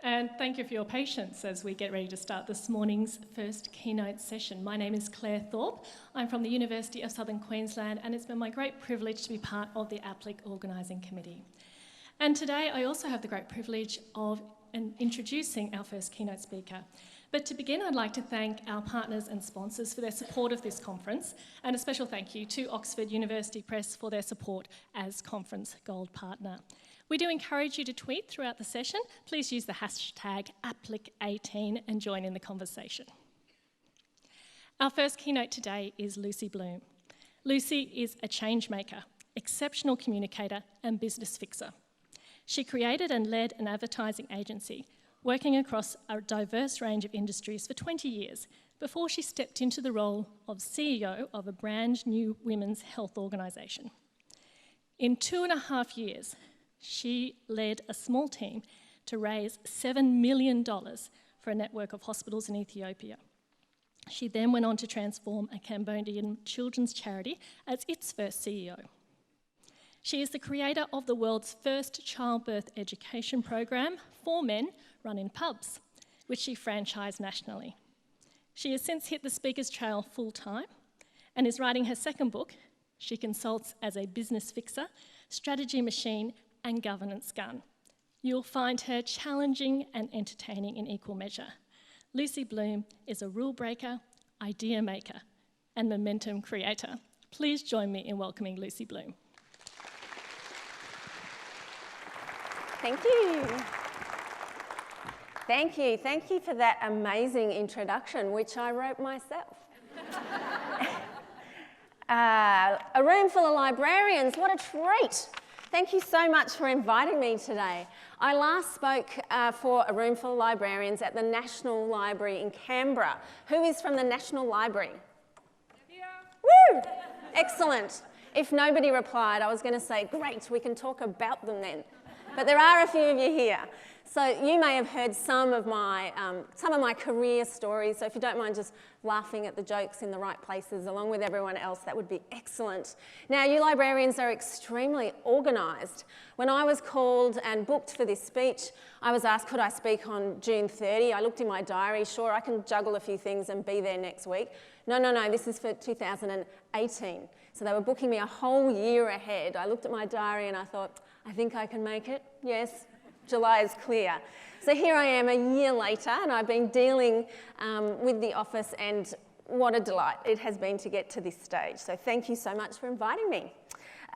And thank you for your patience as we get ready to start this morning's first keynote session. My name is Claire Thorpe. I'm from the University of Southern Queensland, and it's been my great privilege to be part of the APLIC Organising Committee. And today I also have the great privilege of introducing our first keynote speaker. But to begin, I'd like to thank our partners and sponsors for their support of this conference, and a special thank you to Oxford University Press for their support as Conference Gold Partner. We do encourage you to tweet throughout the session. Please use the hashtag #APLIC18 and join in the conversation. Our first keynote today is Lucy Bloom. Lucy is a change maker, exceptional communicator and business fixer. She created and led an advertising agency, working across a diverse range of industries for 20 years before she stepped into the role of CEO of a brand new women's health organisation. In 2.5 years, she led a small team to raise $7 million for a network of hospitals in Ethiopia. She then went on to transform a Cambodian children's charity as its first CEO. She is the creator of the world's first childbirth education program for men run in pubs, which she franchised nationally. She has since hit the speaker's trail full-time and is writing her second book. She consults as a business fixer, strategy machine, and governance gun. You'll find her challenging and entertaining in equal measure. Lucy Bloom is a rule breaker, idea maker, and momentum creator. Please join me in welcoming Lucy Bloom. Thank you. Thank you for that amazing introduction, which I wrote myself. A room full of librarians, what a treat. Thank you so much for inviting me today. I last spoke for a room full of librarians at the National Library in Canberra. Who is from the National Library? Woo! Excellent. If nobody replied, I was going to say, great, we can talk about them then. But there are a few of you here. So you may have heard some of my career stories, so if you don't mind just laughing at the jokes in the right places along with everyone else, that would be excellent. Now, you librarians are extremely organised. When I was called and booked for this speech, I was asked, could I speak on June 30? I looked in my diary, sure, I can juggle a few things and be there next week. No, this is for 2018. So they were booking me a whole year ahead. I looked at my diary and I thought, I think I can make it, yes. July is clear. So here I am a year later, and I've been dealing with the office, and what a delight it has been to get to this stage. So thank you so much for inviting me.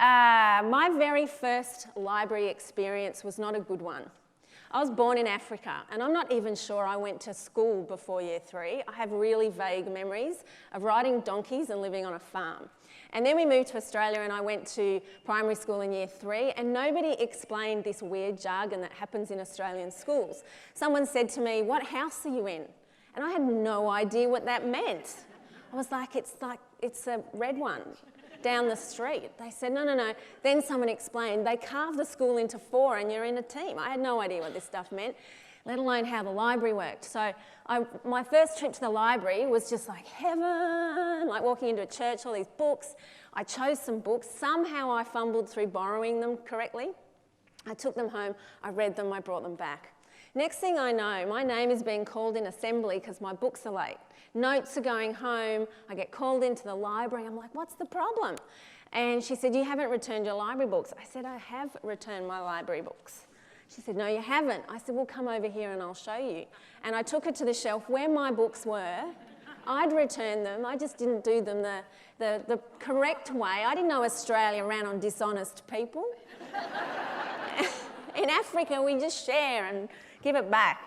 My very first library experience was not a good one. I was born in Africa, and I'm not even sure I went to school before year 3. I have really vague memories of riding donkeys and living on a farm. And then we moved to Australia and I went to primary school in year 3, and nobody explained this weird jargon that happens in Australian schools. Someone said to me, what house are you in? And I had no idea what that meant. I was like, it's a red one down the street. They said, no. Then someone explained, they carved the school into 4 and you're in a team. I had no idea what this stuff meant, let alone how the library worked. So my first trip to the library was just like heaven, like walking into a church, all these books. I chose some books. Somehow I fumbled through borrowing them correctly. I took them home, I read them, I brought them back. Next thing I know, my name is being called in assembly because my books are late. Notes are going home, I get called into the library. I'm like, what's the problem? And she said, you haven't returned your library books. I said, I have returned my library books. She said, no, you haven't. I said, well, come over here and I'll show you. And I took her to the shelf where my books were. I'd returned them. I just didn't do them the correct way. I didn't know Australia ran on dishonest people. In Africa, we just share and give it back.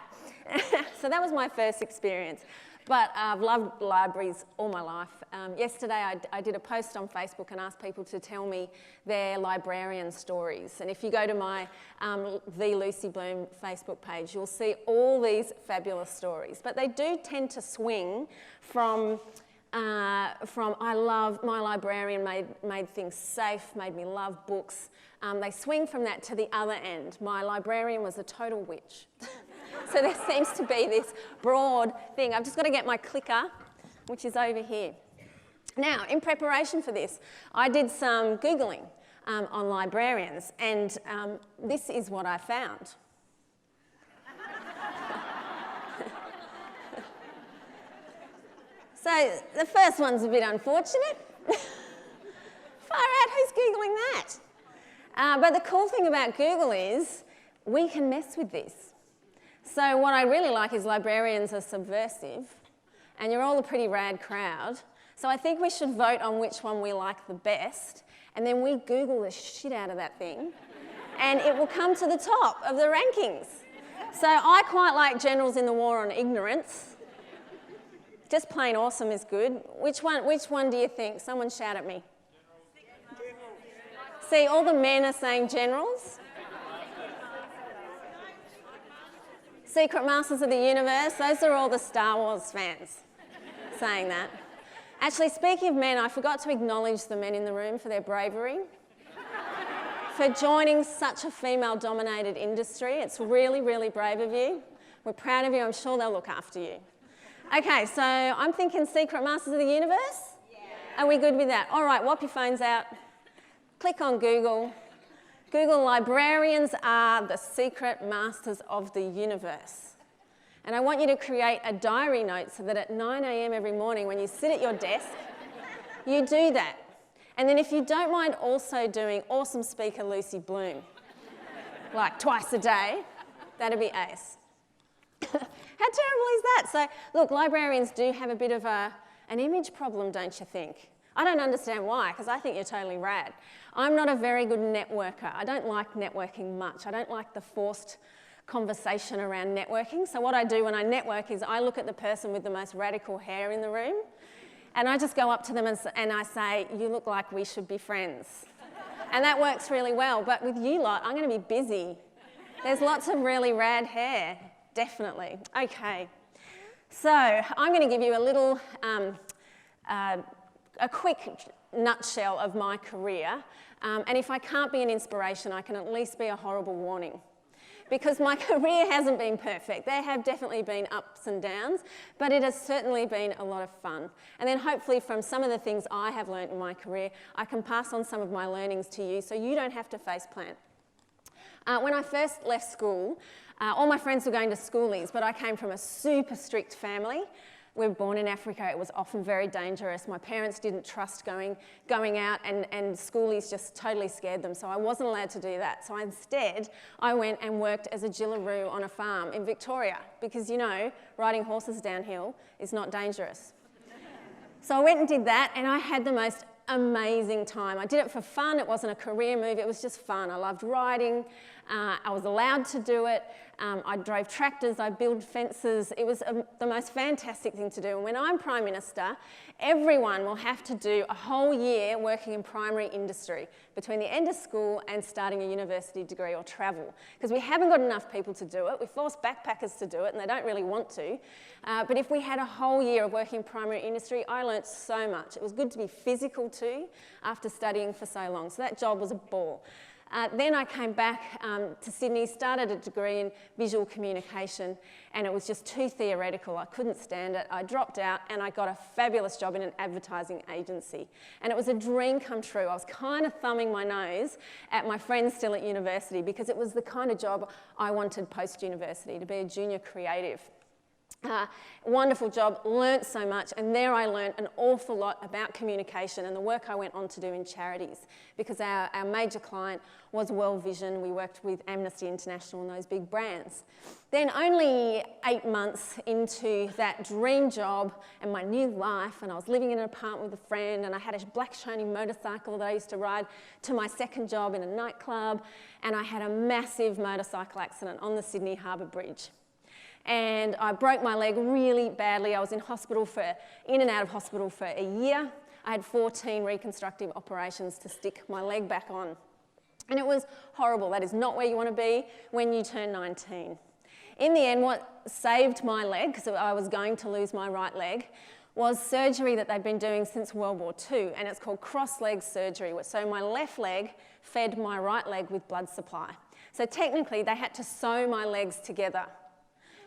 So that was my first experience. But I've loved libraries all my life. Yesterday I did a post on Facebook and asked people to tell me their librarian stories. And if you go to my The Lucy Bloom Facebook page, you'll see all these fabulous stories. But they do tend to swing from I love, my librarian made things safe, made me love books. They swing from that to the other end. My librarian was a total witch. So there seems to be this broad thing. I've just got to get my clicker, which is over here. Now, in preparation for this, I did some Googling on librarians, and this is what I found. So the first one's a bit unfortunate. Far out, who's Googling that? But the cool thing about Google is we can mess with this. So what I really like is librarians are subversive, and you're all a pretty rad crowd. So I think we should vote on which one we like the best, and then we Google the shit out of that thing, and it will come to the top of the rankings. So I quite like Generals in the War on Ignorance. Just plain awesome is good. Which one do you think? Someone shout at me. See, all the men are saying Generals. Secret Masters of the Universe, those are all the Star Wars fans saying that. Actually, speaking of men, I forgot to acknowledge the men in the room for their bravery, for joining such a female-dominated industry. It's really, really brave of you. We're proud of you. I'm sure they'll look after you. Okay, so I'm thinking Secret Masters of the Universe? Yeah. Are we good with that? All right, whop your phones out. Click on Google. Google librarians are the secret masters of the universe. And I want you to create a diary note so that at 9 a.m. every morning when you sit at your desk, you do that. And then if you don't mind also doing awesome speaker Lucy Bloom, like twice a day, that'd be ace. How terrible is that? So look, librarians do have a bit of an image problem, don't you think? I don't understand why, because I think you're totally rad. I'm not a very good networker. I don't like networking much. I don't like the forced conversation around networking. So what I do when I network is I look at the person with the most radical hair in the room, and I just go up to them and I say, you look like we should be friends. And that works really well. But with you lot, I'm going to be busy. There's lots of really rad hair, definitely. Okay. So I'm going to give you a little, a quick nutshell of my career. And if I can't be an inspiration, I can at least be a horrible warning. Because my career hasn't been perfect. There have definitely been ups and downs, but it has certainly been a lot of fun. And then hopefully from some of the things I have learned in my career, I can pass on some of my learnings to you so you don't have to face plant. When I first left school, all my friends were going to schoolies, but I came from a super strict family. We were born in Africa. It was often very dangerous. My parents didn't trust going out, and schoolies just totally scared them, so I wasn't allowed to do that. So instead, I went and worked as a jillaroo on a farm in Victoria, because, you know, riding horses downhill is not dangerous. So I went and did that, and I had the most amazing time. I did it for fun. It wasn't a career move. It was just fun. I loved riding. I was allowed to do it. I drove tractors, I built fences. It was the most fantastic thing to do. And when I'm Prime Minister, everyone will have to do a whole year working in primary industry between the end of school and starting a university degree or travel. Because we haven't got enough people to do it. We force backpackers to do it and they don't really want to. But if we had a whole year of working in primary industry, I learnt so much. It was good to be physical too after studying for so long. So that job was a ball. Then I came back to Sydney, started a degree in visual communication, and it was just too theoretical. I couldn't stand it. I dropped out and I got a fabulous job in an advertising agency. And it was a dream come true. I was kind of thumbing my nose at my friends still at university because it was the kind of job I wanted post-university, to be a junior creative. Wonderful job, learnt so much, and there I learnt an awful lot about communication and the work I went on to do in charities, because our major client was World Vision. We worked with Amnesty International and those big brands. Then only 8 months into that dream job and my new life, and I was living in an apartment with a friend, and I had a black shiny motorcycle that I used to ride to my second job in a nightclub, and I had a massive motorcycle accident on the Sydney Harbour Bridge. And I broke my leg really badly. I was in and out of hospital for a year. I had 14 reconstructive operations to stick my leg back on. And it was horrible. That is not where you want to be when you turn 19. In the end, what saved my leg, because I was going to lose my right leg, was surgery that they'd been doing since World War II, and it's called cross-leg surgery. So my left leg fed my right leg with blood supply. So technically, they had to sew my legs together,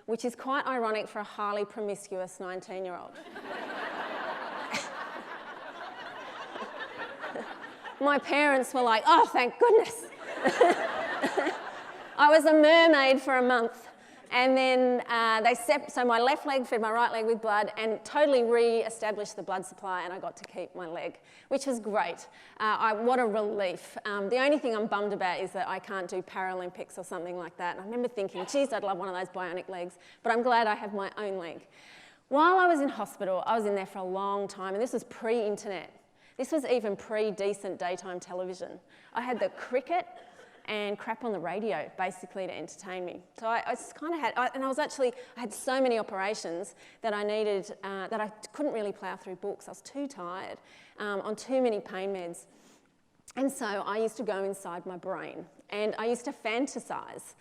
which is quite ironic for a highly promiscuous 19-year-old. My parents were like, oh, thank goodness. I was a mermaid for a month. And then so my left leg fed my right leg with blood and totally re-established the blood supply, and I got to keep my leg, which was great. What a relief. The only thing I'm bummed about is that I can't do Paralympics or something like that. And I remember thinking, geez, I'd love one of those bionic legs, but I'm glad I have my own leg. While I was in hospital, I was in there for a long time, and this was pre-internet. This was even pre-decent daytime television. I had the cricket and crap on the radio, basically, to entertain me. So I just kind of had, I had so many operations that I needed, that I couldn't really plough through books. I was too tired, on too many pain meds. And so I used to go inside my brain, and I used to fantasize.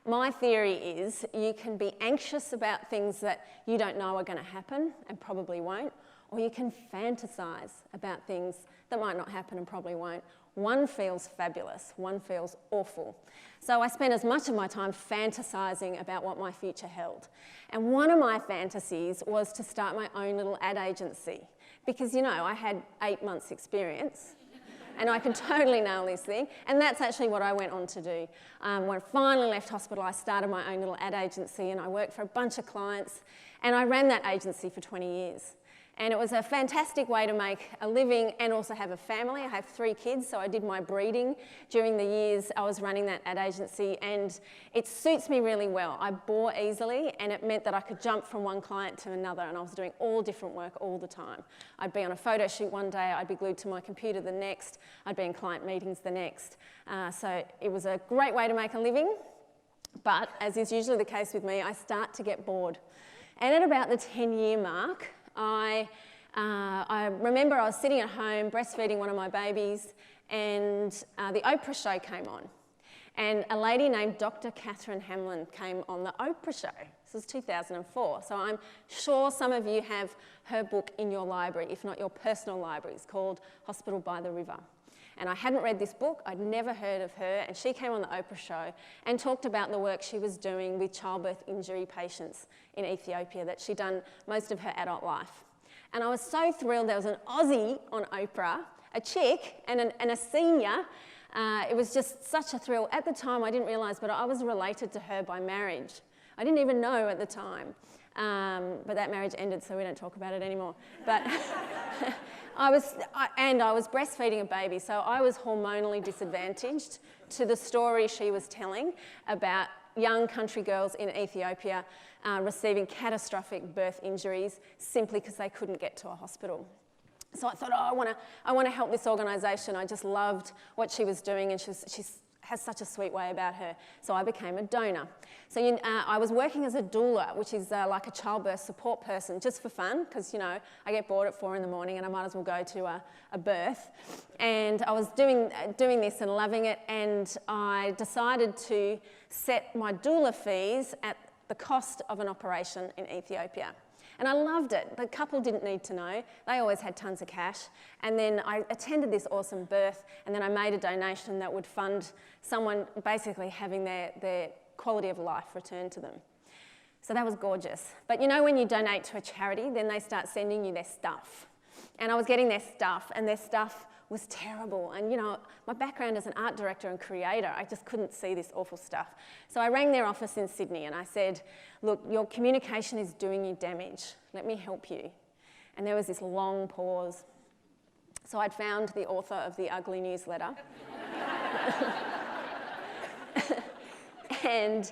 My theory is you can be anxious about things that you don't know are going to happen and probably won't, or you can fantasize about things that might not happen and probably won't. One feels fabulous, one feels awful. So I spent as much of my time fantasizing about what my future held. And one of my fantasies was to start my own little ad agency, because, you know, I had 8 months' experience and I could totally nail this thing. And that's actually what I went on to do. When I finally left hospital, I started my own little ad agency, and I worked for a bunch of clients, and I ran that agency for 20 years. And it was a fantastic way to make a living and also have a family. I have 3 kids, so I did my breeding during the years I was running that ad agency, and it suits me really well. I bore easily, and it meant that I could jump from one client to another, and I was doing all different work all the time. I'd be on a photo shoot one day, I'd be glued to my computer the next, I'd be in client meetings the next. So it was a great way to make a living, but as is usually the case with me, I start to get bored. And at about the 10-year mark, I remember I was sitting at home breastfeeding one of my babies, and the Oprah show came on. And a lady named Dr. Catherine Hamlin came on the Oprah show. This was 2004. So I'm sure some of you have her book in your library, if not your personal library. It's called Hospital by the River. And I hadn't read this book, I'd never heard of her, and she came on the Oprah show and talked about the work she was doing with childbirth injury patients in Ethiopia that she'd done most of her adult life. And I was so thrilled. There was an Aussie on Oprah, a chick and a senior. It was just such a thrill. At the time, I didn't realise, but I was related to her by marriage. I didn't even know at the time. But that marriage ended, so we don't talk about it anymore. But I was breastfeeding a baby, so I was hormonally disadvantaged to the story she was telling about young country girls in Ethiopia receiving catastrophic birth injuries simply because they couldn't get to a hospital. So I thought, oh, I want to help this organisation. I just loved what she was doing, and she has such a sweet way about her. So I became a donor. So I was working as a doula, which is like a childbirth support person, just for fun, because, you know, I get bored at 4 in the morning and I might as well go to a birth. And I was doing this and loving it, and I decided to set my doula fees at the cost of an operation in Ethiopia. And I loved it. The couple didn't need to know. They always had tons of cash. And then I attended this awesome birth, and then I made a donation that would fund someone basically having their quality of life returned to them. So that was gorgeous. But you know, when you donate to a charity, then they start sending you their stuff. And I was getting their stuff, and their stuff was terrible. And you know, my background as an art director and creator, I just couldn't see this awful stuff. So I rang their office in Sydney and I said, look, your communication is doing you damage. Let me help you. And there was this long pause. So I'd found the author of the Ugly newsletter. And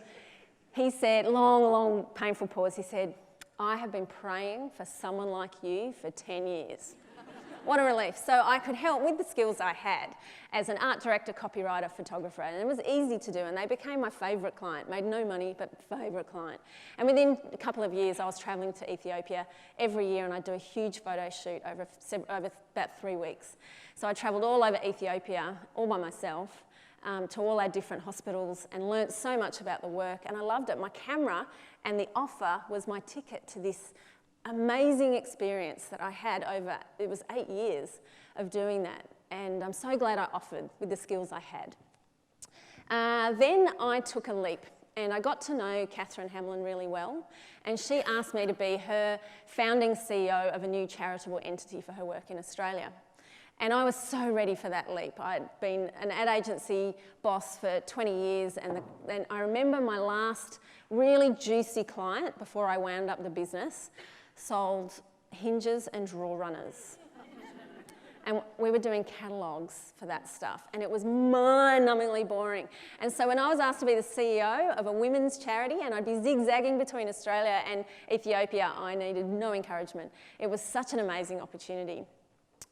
he said, long, painful pause, he said, I have been praying for someone like you for 10 years. What a relief. So I could help with the skills I had as an art director, copywriter, photographer, and it was easy to do, and they became my favourite client. Made no money, but favourite client. And within a couple of years, I was travelling to Ethiopia every year, and I'd do a huge photo shoot over about 3 weeks. So I travelled all over Ethiopia, all by myself, to all our different hospitals, and learnt so much about the work, and I loved it. My camera and the offer was my ticket to this amazing experience that I had over, it was 8 years of doing that, and I'm so glad I offered with the skills I had. Then I took a leap, and I got to know Catherine Hamlin really well, and she asked me to be her founding CEO of a new charitable entity for her work in Australia. And I was so ready for that leap. I'd been an ad agency boss for 20 years, and I remember my last really juicy client before I wound up the business sold hinges and drawer runners. And we were doing catalogues for that stuff, and it was mind-numbingly boring. And so when I was asked to be the CEO of a women's charity, and I'd be zigzagging between Australia and Ethiopia, I needed no encouragement. It was such an amazing opportunity.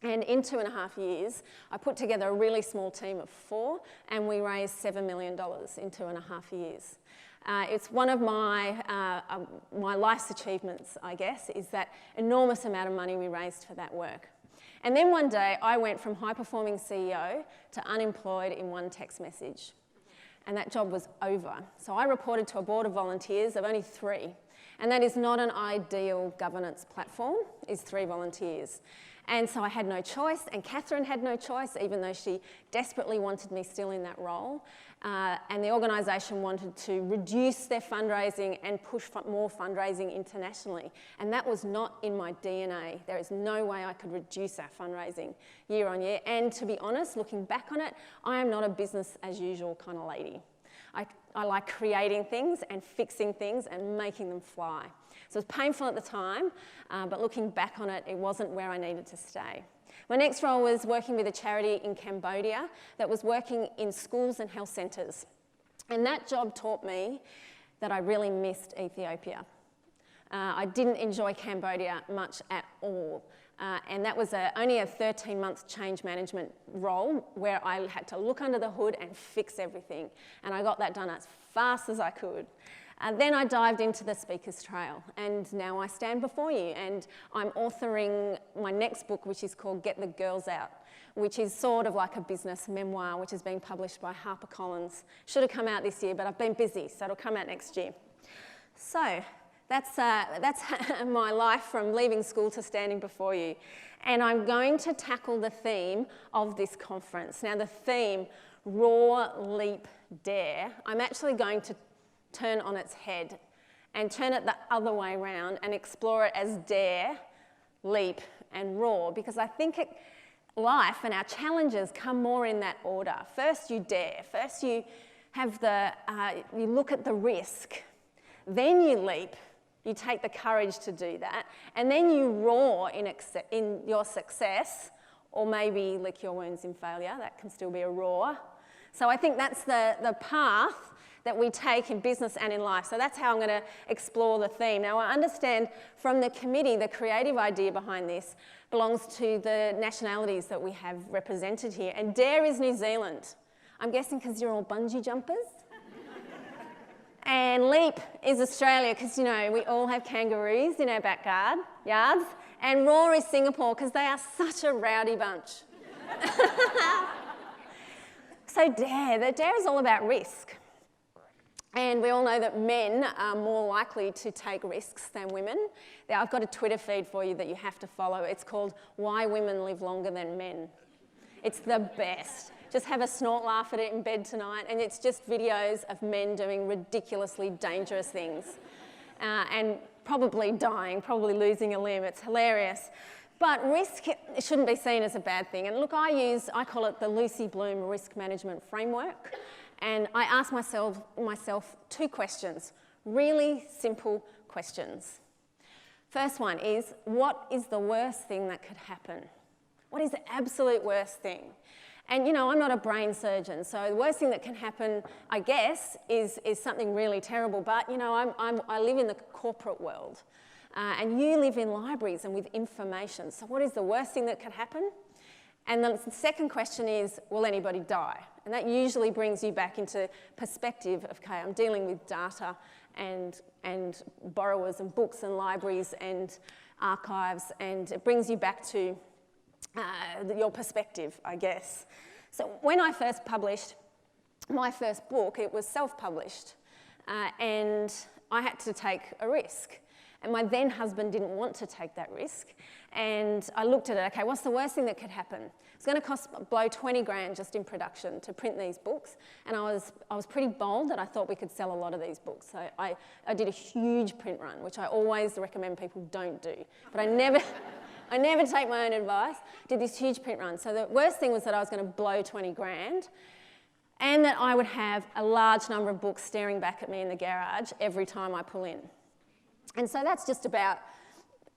And in 2.5 years, I put together a really small team of 4, and we raised $7 million in 2.5 years. It's one of my life's achievements, I guess, is that enormous amount of money we raised for that work. And then one day, I went from high-performing CEO to unemployed in one text message. And that job was over. So I reported to a board of volunteers of only 3. And that is not an ideal governance platform, is 3 volunteers. And so I had no choice, and Catherine had no choice, even though she desperately wanted me still in that role. And the organisation wanted to reduce their fundraising and push more fundraising internationally. And that was not in my DNA. There is no way I could reduce our fundraising year on year. And to be honest, looking back on it, I am not a business as usual kind of lady. I like creating things and fixing things and making them fly. So it was painful at the time, but looking back on it, it wasn't where I needed to stay. My next role was working with a charity in Cambodia that was working in schools and health centres. And that job taught me that I really missed Ethiopia. I didn't enjoy Cambodia much at all. And that was only a 13-month change management role where I had to look under the hood and fix everything. And I got that done as fast as I could. Then I dived into the Speaker's Trail, and now I stand before you, and I'm authoring my next book, which is called Get the Girls Out, which is sort of like a business memoir, which is being published by HarperCollins. Should have come out this year, but I've been busy, so it'll come out next year. So that's my life from leaving school to standing before you. And I'm going to tackle the theme of this conference. Now, the theme, Roar, Leap, Dare, I'm actually going to turn on its head and turn it the other way around and explore it as dare, leap, and roar, because I think life and our challenges come more in that order. First you dare, first you have you look at the risk, then you leap, you take the courage to do that, and then you roar in your success, or maybe lick your wounds in failure. That can still be a roar. So I think that's the path that we take in business and in life. So that's how I'm going to explore the theme. Now, I understand from the committee, the creative idea behind this belongs to the nationalities that we have represented here. And dare is New Zealand. I'm guessing because you're all bungee jumpers. And leap is Australia, because, you know, we all have kangaroos in our yards. And roar is Singapore, because they are such a rowdy bunch. So the dare is all about risk. And we all know that men are more likely to take risks than women. Now, I've got a Twitter feed for you that you have to follow. It's called Why Women Live Longer Than Men. It's the best. Just have a snort laugh at it in bed tonight, and it's just videos of men doing ridiculously dangerous things and probably dying, probably losing a limb. It's hilarious. But risk shouldn't be seen as a bad thing. And look, I call it the Lucy Bloom risk management framework. And I ask myself 2 questions, really simple questions. First one is, what is the worst thing that could happen? What is the absolute worst thing? And, you know, I'm not a brain surgeon, so the worst thing that can happen, I guess, is something really terrible. But, you know, I live in the corporate world, and you live in libraries and with information. So what is the worst thing that could happen? And the second question is, will anybody die? And that usually brings you back into perspective of, okay, I'm dealing with data and borrowers and books and libraries and archives, and it brings you back to your perspective, I guess. So when I first published my first book, it was self-published, and I had to take a risk. And my then husband didn't want to take that risk. And I looked at it, okay, what's the worst thing that could happen? It's going to blow 20 grand just in production to print these books. And I was pretty bold that I thought we could sell a lot of these books. So I did a huge print run, which I always recommend people don't do. But I I never take my own advice. Did this huge print run. So the worst thing was that I was going to blow 20 grand and that I would have a large number of books staring back at me in the garage every time I pull in. And so that's just about,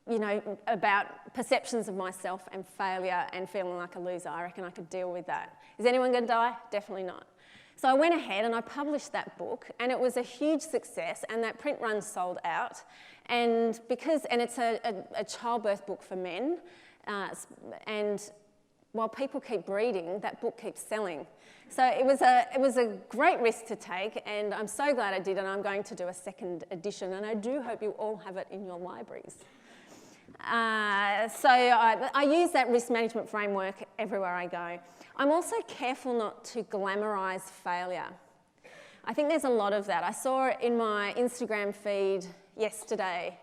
you know, about perceptions of myself and failure and feeling like a loser. I reckon I could deal with that. Is anyone going to die? Definitely not. So I went ahead and I published that book, and it was a huge success, and that print run sold out. And it's a childbirth book for men, and while people keep breeding, that book keeps selling. So it was a great risk to take, and I'm so glad I did, and I'm going to do a second edition, and I do hope you all have it in your libraries. So I use that risk management framework everywhere I go. I'm also careful not to glamorise failure. I think there's a lot of that. I saw in my Instagram feed yesterday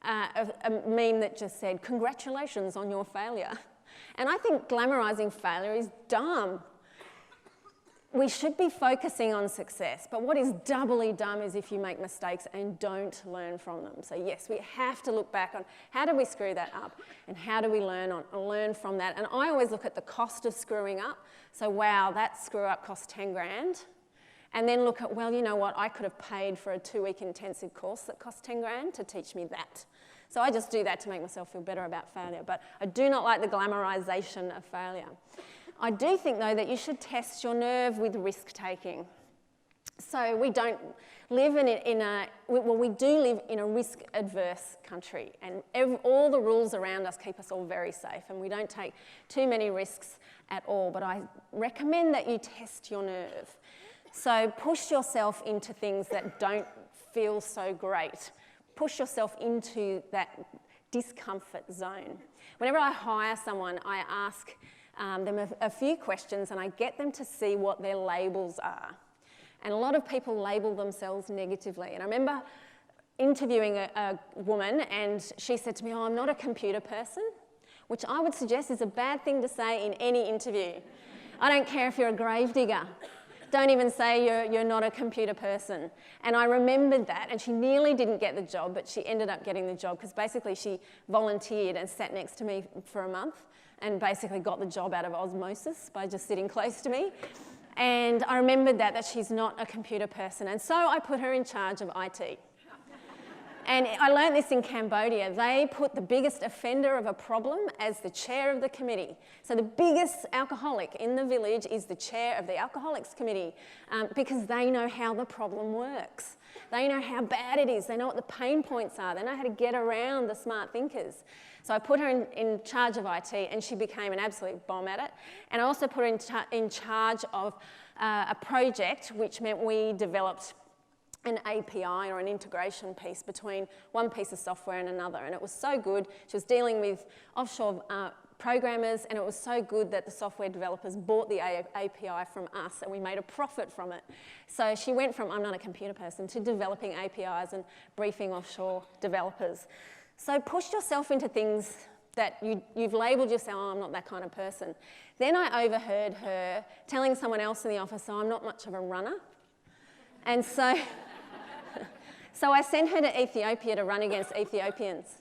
a meme that just said, "Congratulations on your failure." And I think glamorising failure is dumb. We should be focusing on success, but what is doubly dumb is if you make mistakes and don't learn from them. So yes, we have to look back on how did we screw that up and how do we learn from that. And I always look at the cost of screwing up. So wow, that screw up cost 10 grand. And then look at, well, you know what, I could have paid for a 2-week intensive course that cost 10 grand to teach me that. So I just do that to make myself feel better about failure. But I do not like the glamorisation of failure. I do think, though, that you should test your nerve with risk-taking. So we don't live we do live in a risk-adverse country, and all the rules around us keep us all very safe, and we don't take too many risks at all. But I recommend that you test your nerve. So push yourself into things that don't feel so great. Push yourself into that discomfort zone. Whenever I hire someone, I ask them a few questions, and I get them to see what their labels are. And a lot of people label themselves negatively. And I remember interviewing a woman, and she said to me, "Oh, I'm not a computer person," which I would suggest is a bad thing to say in any interview. I don't care if you're a gravedigger. Don't even say you're not a computer person. And I remembered that, and she nearly didn't get the job, but she ended up getting the job because basically she volunteered and sat next to me for a month and basically got the job out of osmosis by just sitting close to me. And I remembered that she's not a computer person. And so I put her in charge of IT. And I learned this in Cambodia. They put the biggest offender of a problem as the chair of the committee. So the biggest alcoholic in the village is the chair of the Alcoholics Committee because they know how the problem works. They know how bad it is. They know what the pain points are. They know how to get around the smart thinkers. So I put her in charge of IT, and she became an absolute bomb at it. And I also put her in charge of a project, which meant we developed an API or an integration piece between one piece of software and another. And it was so good. She was dealing with offshore programmers, and it was so good that the software developers bought the API from us, and we made a profit from it. So she went from, I'm not a computer person, to developing APIs and briefing offshore developers. So push yourself into things that you've labelled yourself, "Oh, I'm not that kind of person." Then I overheard her telling someone else in the office, "Oh, I'm not much of a runner." And so I sent her to Ethiopia to run against Ethiopians.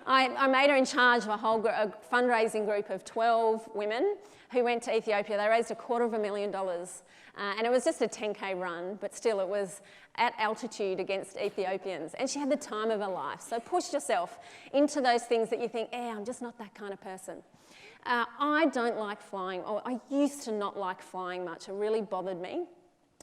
I made her in charge of a fundraising group of 12 women who went to Ethiopia. They raised $250,000, and it was just a 10K run, but still it was at altitude against Ethiopians. And she had the time of her life. So push yourself into those things that you think, I'm just not that kind of person. I don't like flying, or I used to not like flying much. It really bothered me.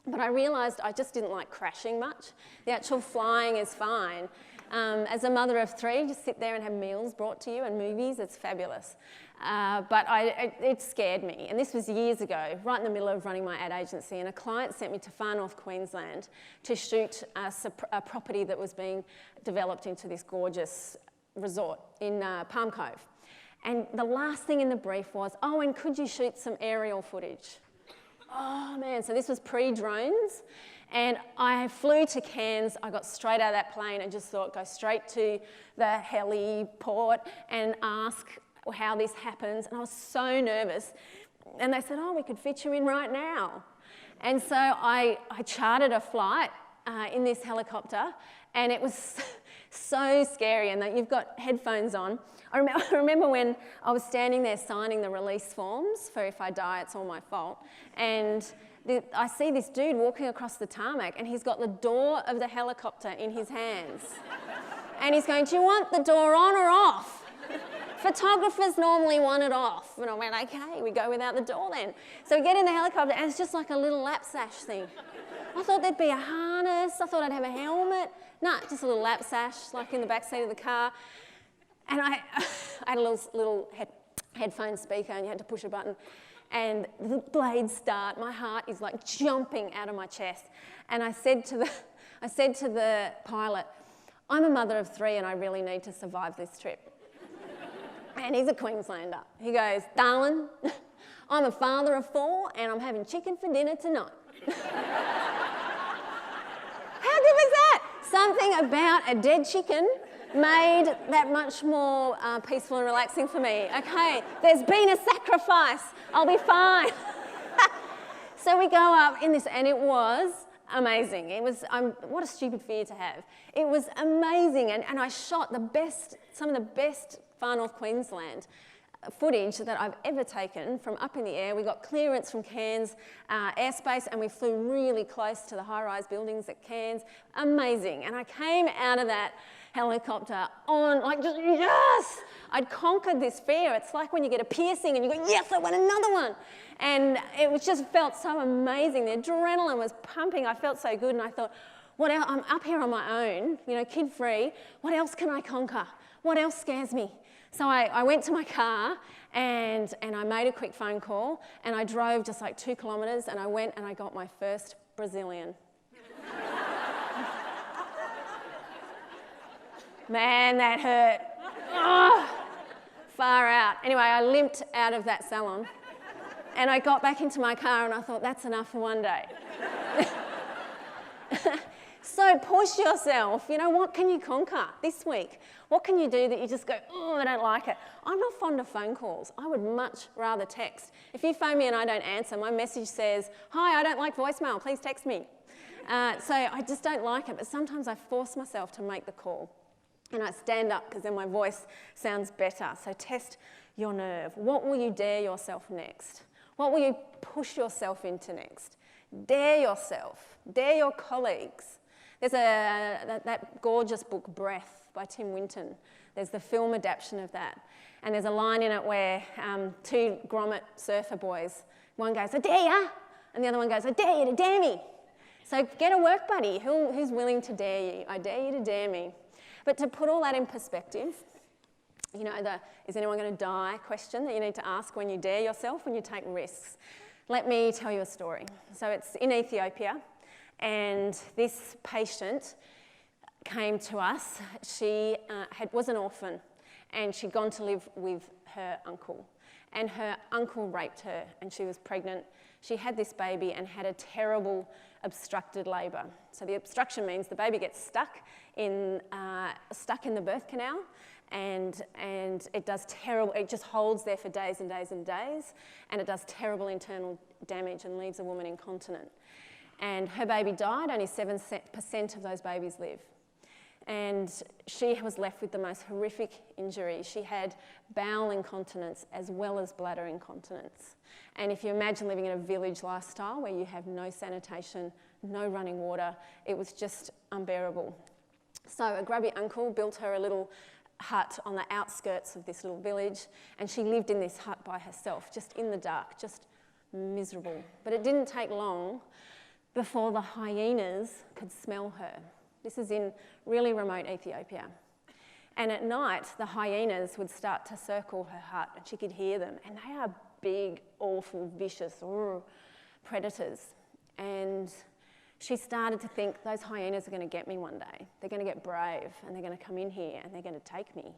But I realised I just didn't like crashing much. The actual flying is fine. As a mother of 3, just sit there and have meals brought to you and movies. It's fabulous. But it scared me. And this was years ago, right in the middle of running my ad agency. And a client sent me to far north Queensland to shoot a property that was being developed into this gorgeous resort in Palm Cove. And the last thing in the brief was, and could you shoot some aerial footage? Oh man, so this was pre-drones, and I flew to Cairns. I got straight out of that plane and just thought, go straight to the heliport and ask how this happens. And I was so nervous. And they said, we could fit you in right now. And so I chartered a flight in this helicopter, and it was so scary, and that you've got headphones on. I remember when I was standing there signing the release forms for if I die, it's all my fault, and I see this dude walking across the tarmac, and he's got the door of the helicopter in his hands. And he's going, do you want the door on or off? Photographers normally want it off. And I went, okay, we go without the door then. So we get in the helicopter, and it's just like a little lap sash thing. I thought there'd be a harness. I thought I'd have a helmet. No, just a little lap sash, like in the back seat of the car. And I had a little headphone speaker, and you had to push a button. And the blades start. My heart is like jumping out of my chest. And I said to the pilot, I'm a mother of 3, and I really need to survive this trip. And he's a Queenslander. He goes, darling, I'm a father of 4, and I'm having chicken for dinner tonight. How good was that? Something about a dead chicken made that much more peaceful and relaxing for me. Okay, there's been a sacrifice. I'll be fine. So we go up in this, and it was amazing. It was, what a stupid fear to have. It was amazing, and I shot some of the best Far North Queensland footage that I've ever taken from up in the air. We got clearance from Cairns airspace, and we flew really close to the high-rise buildings at Cairns. Amazing. And I came out of that helicopter on, like, just, yes! I'd conquered this fear. It's like when you get a piercing and you go, yes, I want another one. And it was just felt so amazing. The adrenaline was pumping. I felt so good, and I thought, what else? I'm up here on my own, kid-free. What else can I conquer? What else scares me? So I went to my car, and I made a quick phone call, and I drove just like 2 kilometres, and I went and I got my first Brazilian. Man, that hurt. Oh, far out. Anyway, I limped out of that salon, and I got back into my car, and I thought, that's enough for one day. So push yourself. What can you conquer this week? What can you do that you just go, oh, I don't like it? I'm not fond of phone calls. I would much rather text. If you phone me and I don't answer, my message says, hi, I don't like voicemail, please text me. So I just don't like it, but sometimes I force myself to make the call. And I stand up because then my voice sounds better. So test your nerve. What will you dare yourself next? What will you push yourself into next? Dare yourself. Dare your colleagues. There's that gorgeous book, Breath, by Tim Winton. There's the film adaptation of that. And there's a line in it where 2 grommet surfer boys, one goes, I dare ya, and the other one goes, I dare you to dare me. So get a work buddy who's willing to dare you. I dare you to dare me. But to put all that in perspective, is anyone going to die question that you need to ask when you dare yourself, when you take risks. Let me tell you a story. So it's in Ethiopia. And this patient came to us. She was an orphan, and she'd gone to live with her uncle. And her uncle raped her, and she was pregnant. She had this baby and had a terrible obstructed labour. So the obstruction means the baby gets stuck in the birth canal, and it does terrible. It just holds there for days and days and days, and it does terrible internal damage and leaves a woman incontinent. And her baby died, only 7% of those babies live. And she was left with the most horrific injury. She had bowel incontinence as well as bladder incontinence. And if you imagine living in a village lifestyle where you have no sanitation, no running water, it was just unbearable. So a grubby uncle built her a little hut on the outskirts of this little village, and she lived in this hut by herself, just in the dark, just miserable. But it didn't take long before the hyenas could smell her. This is in really remote Ethiopia. And at night, the hyenas would start to circle her hut, and she could hear them. And they are big, awful, vicious predators. And she started to think, those hyenas are going to get me one day. They're going to get brave, and they're going to come in here, and they're going to take me.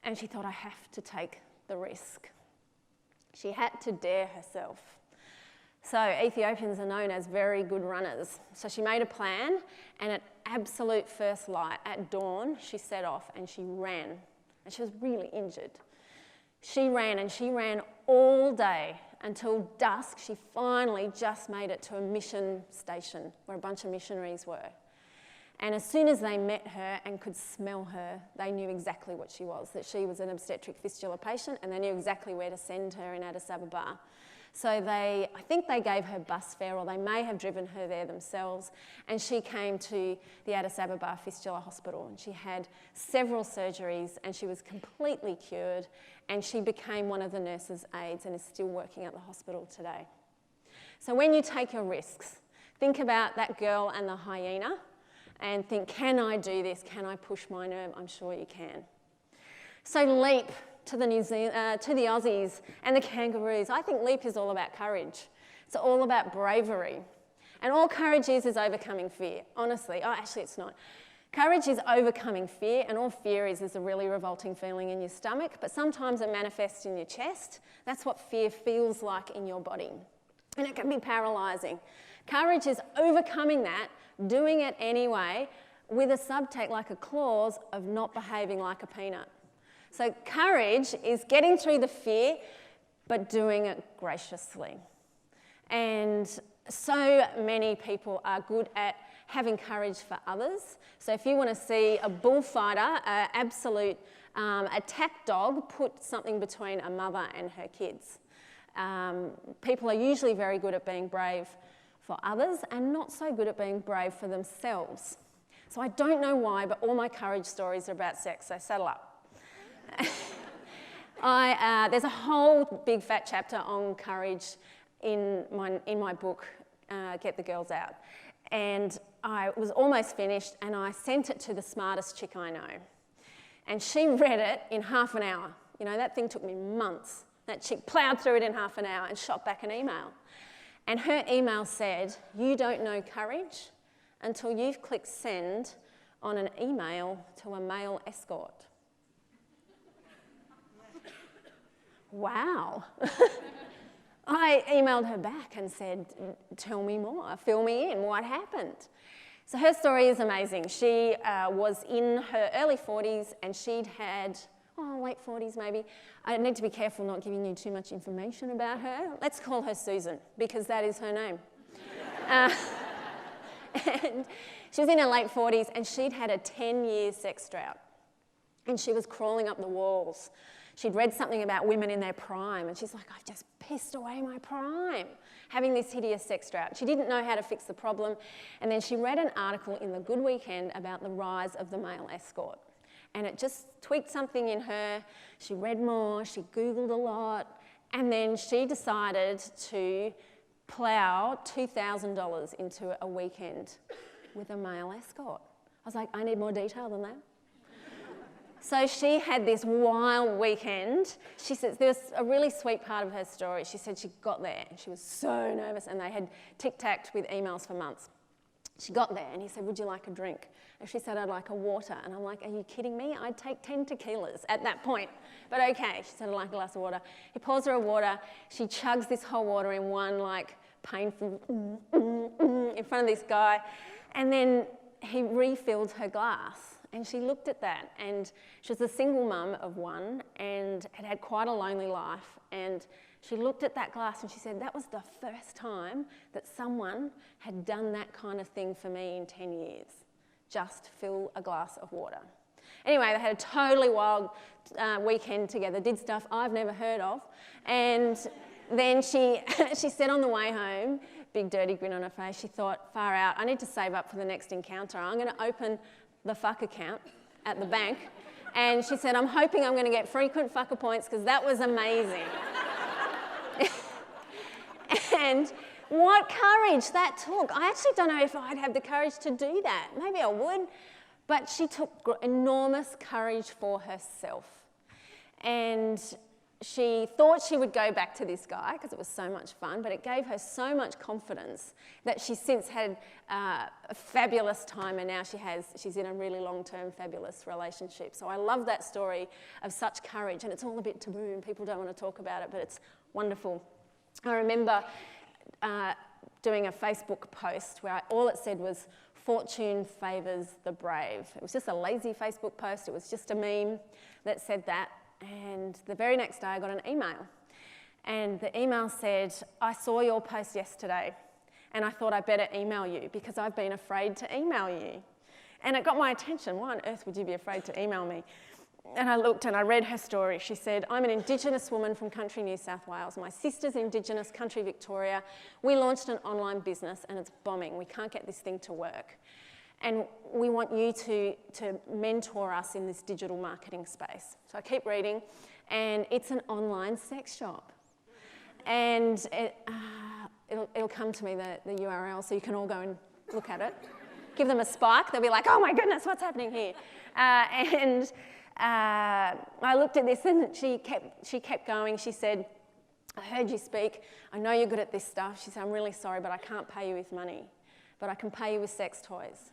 And she thought, I have to take the risk. She had to dare herself. So Ethiopians are known as very good runners. So she made a plan, and at absolute first light, at dawn, she set off and she ran. And she was really injured. She ran, and she ran all day until dusk. She finally just made it to a mission station where a bunch of missionaries were. And as soon as they met her and could smell her, they knew exactly what she was, that she was an obstetric fistula patient, and they knew exactly where to send her in Addis Ababa. So I think they gave her bus fare, or they may have driven her there themselves, and she came to the Addis Ababa Fistula Hospital, and she had several surgeries, and she was completely cured, and she became one of the nurses' aides and is still working at the hospital today. So when you take your risks, think about that girl and the hyena, and think, can I do this? Can I push my nerve? I'm sure you can. So leap to the Aussies and the kangaroos. I think leap is all about courage. It's all about bravery. And all courage is overcoming fear, honestly. Oh, actually it's not. Courage is overcoming fear, and all fear is a really revolting feeling in your stomach, but sometimes it manifests in your chest. That's what fear feels like in your body. And it can be paralysing. Courage is overcoming that, doing it anyway, with a subtext like a clause of not behaving like a peanut. So courage is getting through the fear, but doing it graciously. And so many people are good at having courage for others. So if you want to see a bullfighter, an absolute attack dog, put something between a mother and her kids. People are usually very good at being brave for others and not so good at being brave for themselves. So I don't know why, but all my courage stories are about sex, so settle up. There's a whole big fat chapter on courage in my book, Get the Girls Out. And I was almost finished, and I sent it to the smartest chick I know. And she read it in half an hour. You know, that thing took me months. That chick ploughed through it in half an hour and shot back an email. And her email said, "You don't know courage until you've clicked send on an email to a male escort." Wow. I emailed her back and said, "Tell me more, fill me in, what happened?" So her story is amazing. She was in her early 40s, and she'd had, late 40s maybe. I need to be careful not giving you too much information about her. Let's call her Susan, because that is her name. And she was in her late 40s, and she'd had a 10-year sex drought. And she was crawling up the walls. She'd read something about women in their prime, and she's like, "I've just pissed away my prime," having this hideous sex drought. She didn't know how to fix the problem, and then she read an article in The Good Weekend about the rise of the male escort. And it just tweaked something in her. She read more, she Googled a lot, and then she decided to plough $2,000 into a weekend with a male escort. I was like, I need more detail than that. So she had this wild weekend. She said there's a really sweet part of her story. She said she got there and she was so nervous, and they had tic-tacked with emails for months. She got there and he said, "Would you like a drink?" And she said, "I'd like a water." And I'm like, "Are you kidding me? I'd take 10 tequilas at that point." But okay, she said, "I'd like a glass of water." He pours her a water. She chugs this whole water in one painful in front of this guy. And then he refilled her glass. And she looked at that, and she was a single mum of one and had had quite a lonely life. And she looked at that glass and she said, "That was the first time that someone had done that kind of thing for me in 10 years. Just fill a glass of water." Anyway, they had a totally wild weekend together, did stuff I've never heard of. And then she said on the way home, big dirty grin on her face, she thought, "Far out, I need to save up for the next encounter. I'm going to open the fuck account at the bank." And she said, "I'm hoping I'm going to get frequent fucker points, because that was amazing." And what courage that took. I actually don't know if I'd have the courage to do that. Maybe I would. But she took enormous courage for herself. And she thought she would go back to this guy because it was so much fun, but it gave her so much confidence that she's since had a fabulous time, and now she's in a really long-term fabulous relationship. So I love that story of such courage, and it's all a bit taboo and people don't want to talk about it, but it's wonderful. I remember doing a Facebook post where all it said was, "Fortune favours the brave." It was just a lazy Facebook post. It was just a meme that said that. And the very next day I got an email. And the email said, I saw your post yesterday and I thought I better email you because I've been afraid to email you. And it got my attention. Why on earth would you be afraid to email me? And I looked and I read her story. She said, I'm an Indigenous woman from country New South Wales. My sister's Indigenous, country Victoria. We launched an online business and it's bombing. We can't get this thing to work. And we want you to mentor us in this digital marketing space. So I keep reading, and it's an online sex shop. And it'll come to me, the URL, so you can all go and look at it. Give them a spike, they'll be like, oh my goodness, what's happening here? I looked at this and she kept going. She said, I heard you speak. I know you're good at this stuff. She said, I'm really sorry, but I can't pay you with money, but I can pay you with sex toys.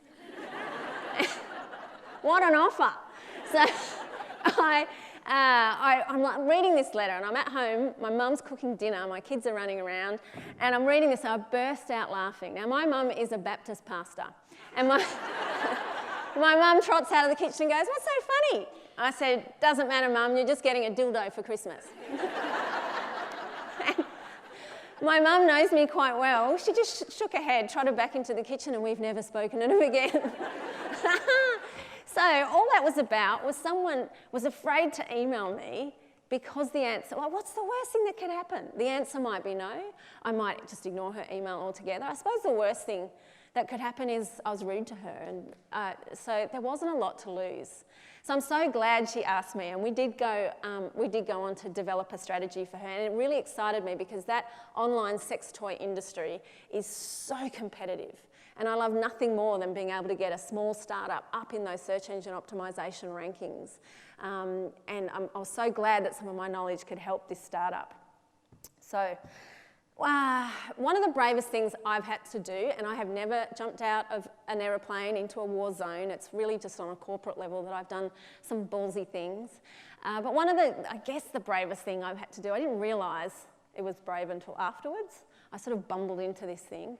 What an offer. So I'm like reading this letter and I'm at home, my mum's cooking dinner, my kids are running around, and I'm reading this and I burst out laughing. Now my mum is a Baptist pastor, and my mum trots out of the kitchen and goes, what's so funny? I said, doesn't matter, Mum, you're just getting a dildo for Christmas. My mum knows me quite well. She just shook her head, trotted back into the kitchen, and we've never spoken to her again. So all that was about was someone was afraid to email me because the answer, well, what's the worst thing that could happen? The answer might be no. I might just ignore her email altogether. I suppose the worst thing that could happen is I was rude to her, and so there wasn't a lot to lose. So I'm so glad she asked me, and we did go on to develop a strategy for her, and it really excited me because that online sex toy industry is so competitive, and I love nothing more than being able to get a small startup up in those search engine optimization rankings, and I was so glad that some of my knowledge could help this startup. So one of the bravest things I've had to do, and I have never jumped out of an aeroplane into a war zone, it's really just on a corporate level that I've done some ballsy things. But one of the bravest thing I've had to do, I didn't realise it was brave until afterwards. I sort of bumbled into this thing,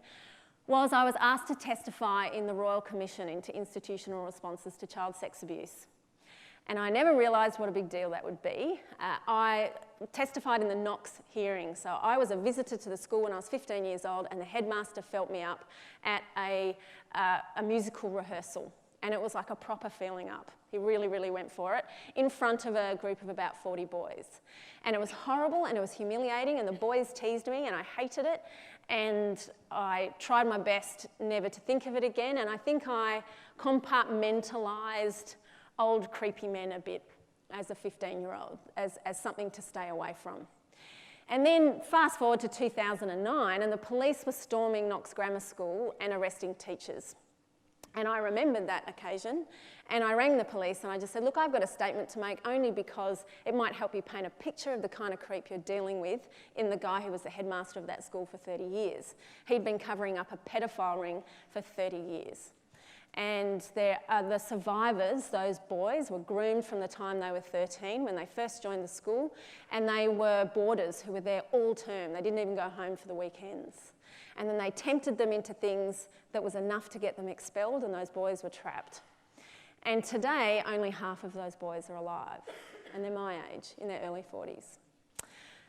was I was asked to testify in the Royal Commission into institutional responses to child sex abuse. And I never realised what a big deal that would be. I testified in the Knox hearing. So I was a visitor to the school when I was 15 years old, and the headmaster felt me up at a musical rehearsal. And it was like a proper feeling up. He really, really went for it in front of a group of about 40 boys. And it was horrible and it was humiliating, and the boys teased me and I hated it. And I tried my best never to think of it again. And I think I compartmentalised old creepy men a bit as a 15-year-old, as something to stay away from. And then fast forward to 2009, and the police were storming Knox Grammar School and arresting teachers. And I remembered that occasion, and I rang the police and I just said, look, I've got a statement to make only because it might help you paint a picture of the kind of creep you're dealing with in the guy who was the headmaster of that school for 30 years. He'd been covering up a pedophile ring for 30 years. And the survivors, those boys, were groomed from the time they were 13 when they first joined the school, and they were boarders who were there all term. They didn't even go home for the weekends. And then they tempted them into things that was enough to get them expelled, and those boys were trapped. And today, only half of those boys are alive, and they're my age, in their early 40s.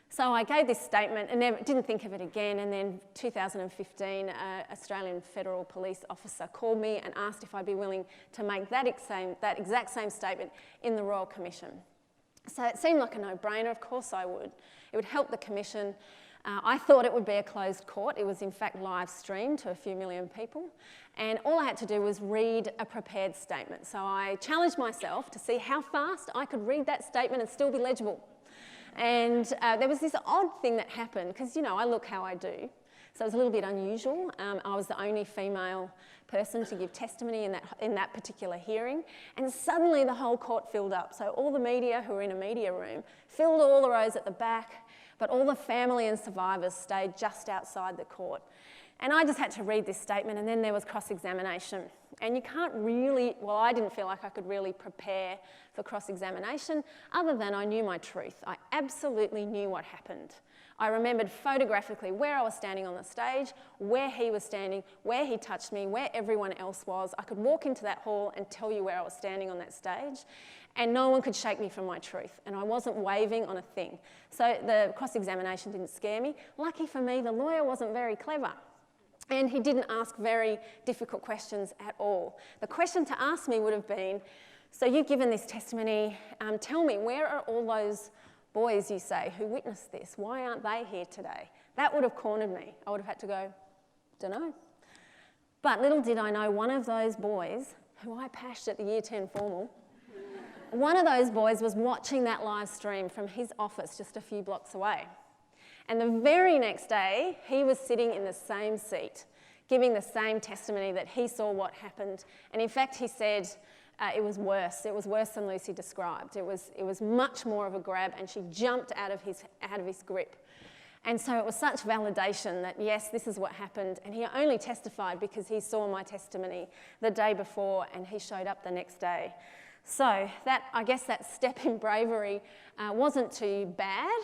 So I gave this statement and didn't think of it again, and then 2015, an Australian Federal Police officer called me and asked if I'd be willing to make that exact same statement in the Royal Commission. So it seemed like a no-brainer. Of course I would. It would help the Commission. I thought it would be a closed court. It was in fact live streamed to a few million people, and all I had to do was read a prepared statement. So I challenged myself to see how fast I could read that statement and still be legible. And there was this odd thing that happened, because, you know, I look how I do. So it was a little bit unusual. I was the only female person to give testimony in that particular hearing. And suddenly the whole court filled up. So all the media who were in a media room filled all the rows at the back, but all the family and survivors stayed just outside the court. And I just had to read this statement, and then there was cross-examination. And you can't really, well, I didn't feel like I could really prepare for cross-examination other than I knew my truth. I absolutely knew what happened. I remembered photographically where I was standing on the stage, where he was standing, where he touched me, where everyone else was. I could walk into that hall and tell you where I was standing on that stage, and no one could shake me from my truth, and I wasn't wavering on a thing. So the cross-examination didn't scare me. Lucky for me, the lawyer wasn't very clever, and he didn't ask very difficult questions at all. The question to ask me would have been, so you've given this testimony, tell me, where are all those boys, you say, who witnessed this? Why aren't they here today? That would have cornered me. I would have had to go, dunno. But little did I know, one of those boys, who I pashed at the Year 10 formal, one of those boys was watching that live stream from his office just a few blocks away. And the very next day, he was sitting in the same seat, giving the same testimony that he saw what happened. And in fact, he said, it was worse. It was worse than Lucy described. It was much more of a grab, and she jumped out of his grip. And so it was such validation that, yes, this is what happened. And he only testified because he saw my testimony the day before, and he showed up the next day. So I guess that step in bravery wasn't too bad.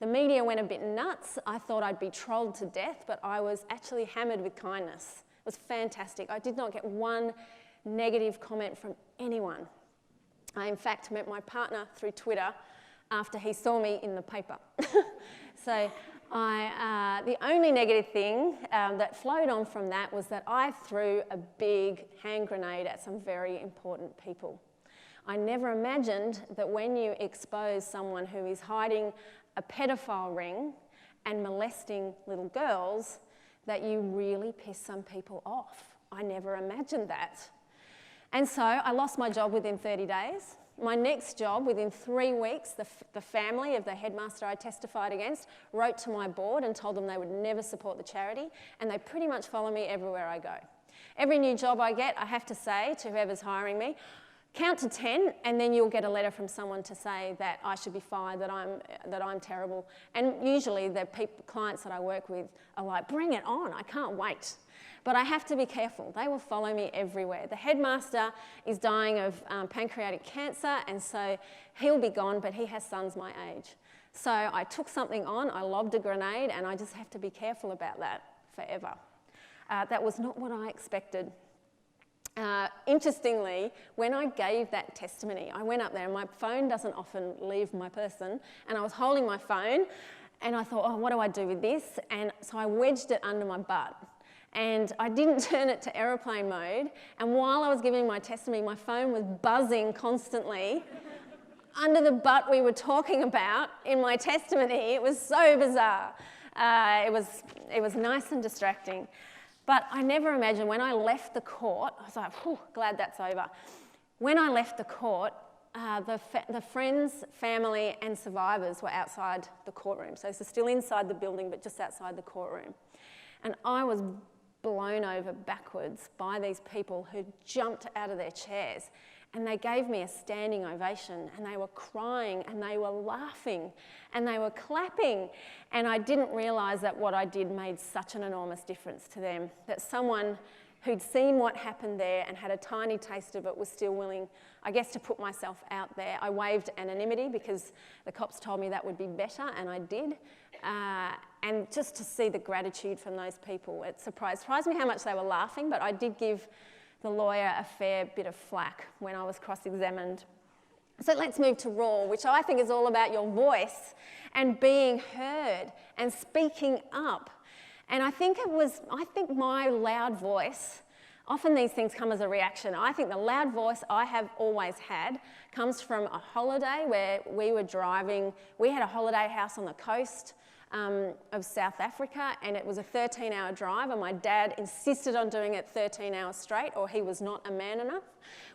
The media went a bit nuts. I thought I'd be trolled to death, but I was actually hammered with kindness. It was fantastic. I did not get one negative comment from anyone. I, in fact, met my partner through Twitter after he saw me in the paper. So the only negative thing that flowed on from that was that I threw a big hand grenade at some very important people. I never imagined that when you expose someone who is hiding a pedophile ring and molesting little girls, that you really piss some people off. I never imagined that. And so I lost my job within 30 days. My next job, within 3 weeks, the family of the headmaster I testified against wrote to my board and told them they would never support the charity, and they pretty much follow me everywhere I go. Every new job I get, I have to say to whoever's hiring me, count to 10, and then you'll get a letter from someone to say that I should be fired, that I'm terrible. And usually the clients that I work with are like, bring it on, I can't wait. But I have to be careful. They will follow me everywhere. The headmaster is dying of pancreatic cancer, and so he'll be gone, but he has sons my age. So I took something on, I lobbed a grenade, and I just have to be careful about that forever. That was not what I expected. Interestingly, when I gave that testimony, I went up there, and my phone doesn't often leave my person, and I was holding my phone, and I thought, oh, what do I do with this? And so I wedged it under my butt. And I didn't turn it to aeroplane mode, and while I was giving my testimony, my phone was buzzing constantly under the butt we were talking about in my testimony. It was so bizarre. It was nice and distracting. But I never imagined when I left the court, I was like, whew, glad that's over. When I left the court, the friends, family and survivors were outside the courtroom. So this is still inside the building, but just outside the courtroom. And I was blown over backwards by these people who jumped out of their chairs, and they gave me a standing ovation, and they were crying and they were laughing and they were clapping, and I didn't realise that what I did made such an enormous difference to them, that someone who'd seen what happened there and had a tiny taste of it was still willing, I guess, to put myself out there. I waived anonymity because the cops told me that would be better, and I did. And just to see the gratitude from those people, it surprised me how much they were laughing, but I did give the lawyer a fair bit of flack when I was cross-examined. So let's move to raw, which I think is all about your voice and being heard and speaking up. And I think my loud voice, often these things come as a reaction. I think the loud voice I have always had comes from a holiday where we were driving. We had a holiday house on the coast of South Africa, and it was a 13-hour drive, and my dad insisted on doing it 13 hours straight, or he was not a man enough.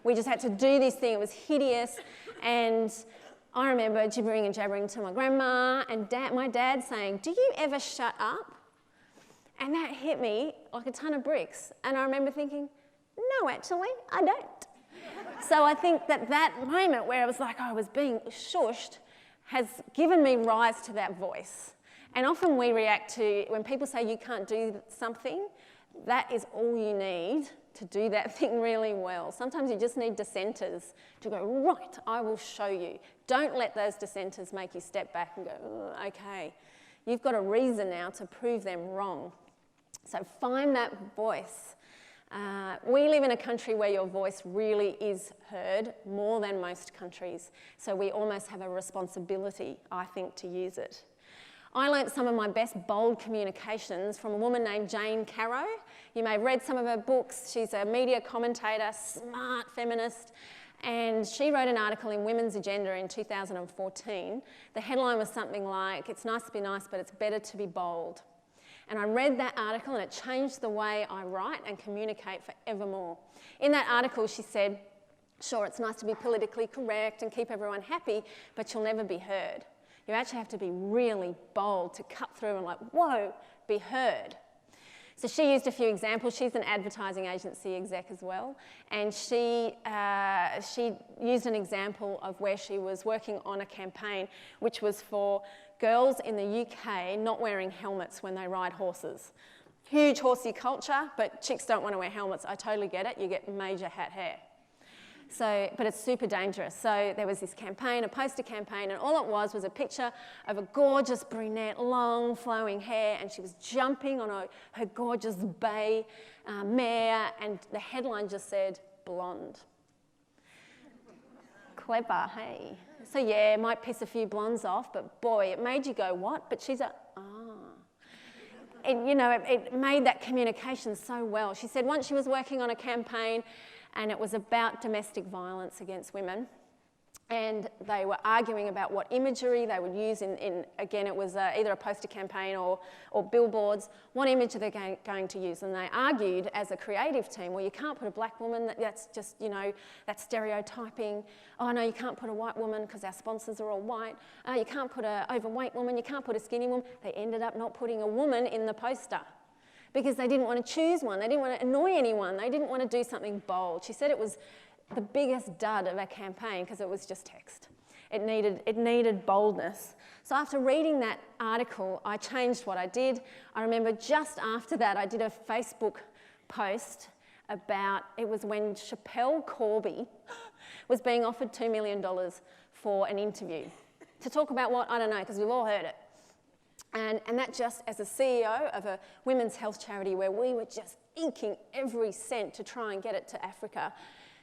We just had to do this thing. It was hideous, and I remember gibbering and jabbering to my grandma and my dad saying, "Do you ever shut up?" And that hit me like a ton of bricks. And I remember thinking, no, actually, I don't. So I think that moment where it was like I was being shushed has given me rise to that voice. And often we react to, when people say you can't do something, that is all you need to do that thing really well. Sometimes you just need dissenters to go, right, I will show you. Don't let those dissenters make you step back and go, oh, okay. You've got a reason now to prove them wrong. So find that voice. We live in a country where your voice really is heard more than most countries. So we almost have a responsibility, I think, to use it. I learnt some of my best bold communications from a woman named Jane Caro. You may have read some of her books. She's a media commentator, smart feminist, and she wrote an article in Women's Agenda in 2014. The headline was something like, "It's nice to be nice, but it's better to be bold." And I read that article and it changed the way I write and communicate forevermore. In that article she said, sure, it's nice to be politically correct and keep everyone happy, but you'll never be heard. You actually have to be really bold to cut through and like, whoa, be heard. So she used a few examples. She's an advertising agency exec as well. And she used an example of where she was working on a campaign which was for girls in the UK not wearing helmets when they ride horses. Huge horsey culture, but chicks don't want to wear helmets. I totally get it. You get major hat hair. So, but it's super dangerous. So there was this campaign, a poster campaign, and all it was a picture of a gorgeous brunette, long flowing hair, and she was jumping on her gorgeous bay mare, and the headline just said, blonde. Clever, hey? So yeah, it might piss a few blondes off, but boy, it made you go, what? But she's And you know, it made that communication so well. She said once she was working on a campaign and it was about domestic violence against women, and they were arguing about what imagery they would use again, it was either a poster campaign or billboards, what image are they going to use? And they argued as a creative team, well, you can't put a black woman, that's just, you know, that's stereotyping. Oh no, you can't put a white woman because our sponsors are all white. You can't put an overweight woman, you can't put a skinny woman. They ended up not putting a woman in the poster because they didn't want to choose one. They didn't want to annoy anyone. They didn't want to do something bold. She said it was the biggest dud of a campaign because it was just text. It needed boldness. So after reading that article, I changed what I did. I remember just after that, I did a Facebook post about, it was when Schapelle Corby was being offered $2 million for an interview. To talk about what? I don't know, because we've all heard it. And that just, as a CEO of a women's health charity where we were just inking every cent to try and get it to Africa,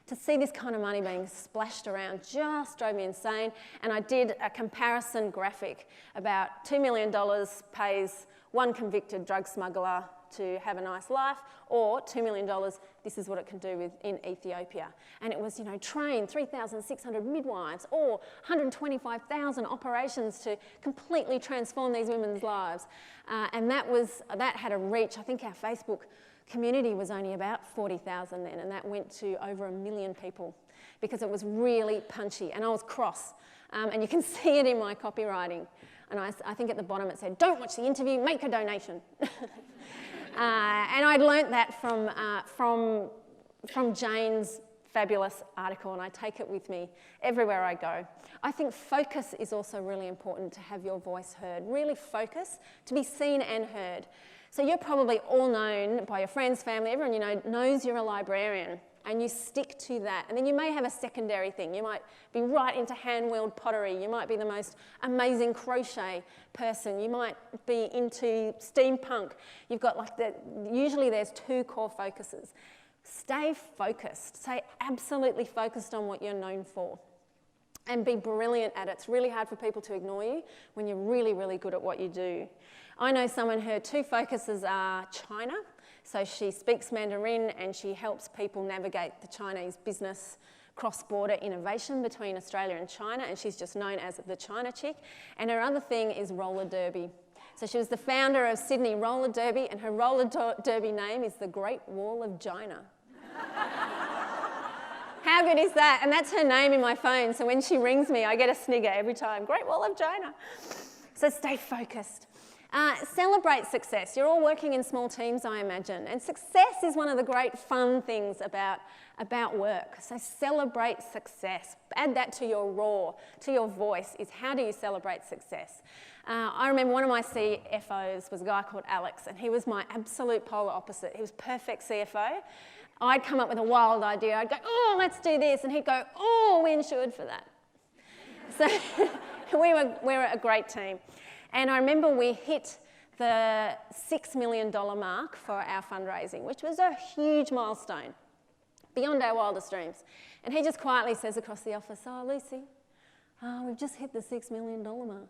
to see this kind of money being splashed around just drove me insane. And I did a comparison graphic about $2 million pays one convicted drug smuggler to have a nice life, or $2 million, this is what it can do in Ethiopia. And it was, you know, train 3,600 midwives, or 125,000 operations to completely transform these women's lives. And that had a reach. I think our Facebook community was only about 40,000 then, and that went to over 1 million people because it was really punchy, and I was cross. And you can see it in my copywriting. And I think at the bottom it said, don't watch the interview, make a donation. And I'd learnt that from Jane's fabulous article, and I take it with me everywhere I go. I think focus is also really important to have your voice heard. Really focus, to be seen and heard. So you're probably all known by your friends, family, everyone you know knows you're a librarian, and you stick to that. And then you may have a secondary thing. You might be right into hand-wheeled pottery. You might be the most amazing crochet person. You might be into steampunk. You've got usually there's two core focuses. Stay focused. Stay absolutely focused on what you're known for. And be brilliant at it. It's really hard for people to ignore you when you're really, really good at what you do. I know someone, her two focuses are China. So she speaks Mandarin and she helps people navigate the Chinese business cross-border innovation between Australia and China, and she's just known as the China chick. And her other thing is roller derby. So she was the founder of Sydney Roller Derby, and her roller derby name is the Great Wall of China. How good is that? And that's her name in my phone, so when she rings me, I get a snigger every time. Great Wall of China. So stay focused. Celebrate success. You're all working in small teams, I imagine, and success is one of the great fun things about work. So celebrate success. Add that to your roar, to your voice, is how do you celebrate success? I remember one of my CFOs was a guy called Alex, and he was my absolute polar opposite. He was perfect CFO. I'd come up with a wild idea. I'd go, oh, let's do this, and he'd go, oh, we insured for that. So we were a great team. And I remember we hit the $6 million mark for our fundraising, which was a huge milestone, beyond our wildest dreams. And he just quietly says across the office, "Oh, Lucy, we've just hit the $6 million mark."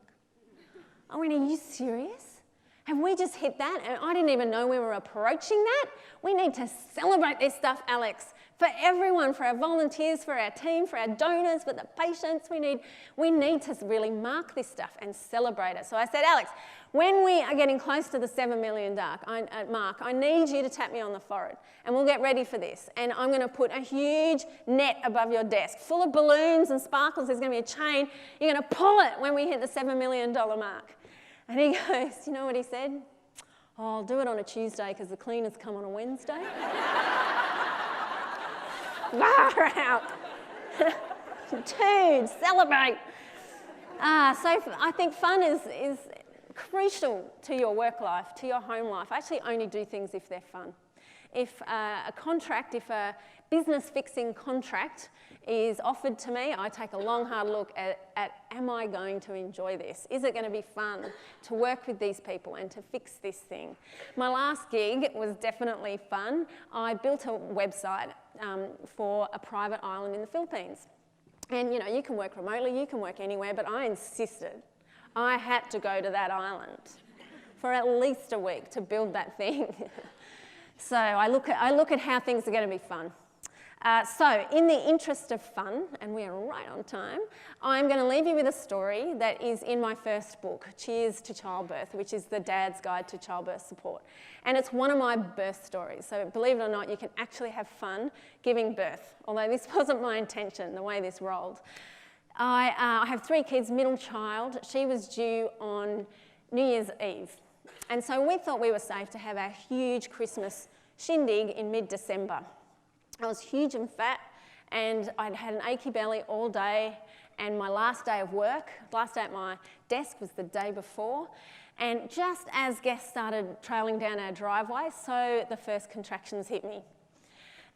I went, "Are you serious? Have we just hit that?" And I didn't even know we were approaching that. We need to celebrate this stuff, Alex, for everyone, for our volunteers, for our team, for our donors, for the patients. We need to really mark this stuff and celebrate it. So I said, "Alex, when we are getting close to the $7 million mark, I need you to tap me on the forehead and we'll get ready for this. And I'm going to put a huge net above your desk full of balloons and sparkles. There's going to be a chain. You're going to pull it when we hit the $7 million mark." And he goes, you know what he said? "Oh, I'll do it on a Tuesday because the cleaners come on a Wednesday." Far out. Dude, celebrate. So I think fun is crucial to your work life, to your home life. I actually only do things if they're fun. If a business fixing contract is offered to me, I take a long, hard look at am I going to enjoy this? Is it going to be fun to work with these people and to fix this thing? My last gig was definitely fun. I built a website for a private island in the Philippines. And you can work remotely, you can work anywhere, but I insisted. I had to go to that island for at least a week to build that thing. So I look at how things are going to be fun. So in the interest of fun, and we are right on time, I'm going to leave you with a story that is in my first book, Cheers to Childbirth, which is the Dad's Guide to Childbirth Support. And it's one of my birth stories. So believe it or not, you can actually have fun giving birth, although this wasn't my intention, the way this rolled. I have 3 kids, middle child. She was due on New Year's Eve. And so we thought we were safe to have our huge Christmas shindig in mid-December. I was huge and fat, and I'd had an achy belly all day, and my last day of work, last day at my desk was the day before, and just as guests started trailing down our driveway, so the first contractions hit me.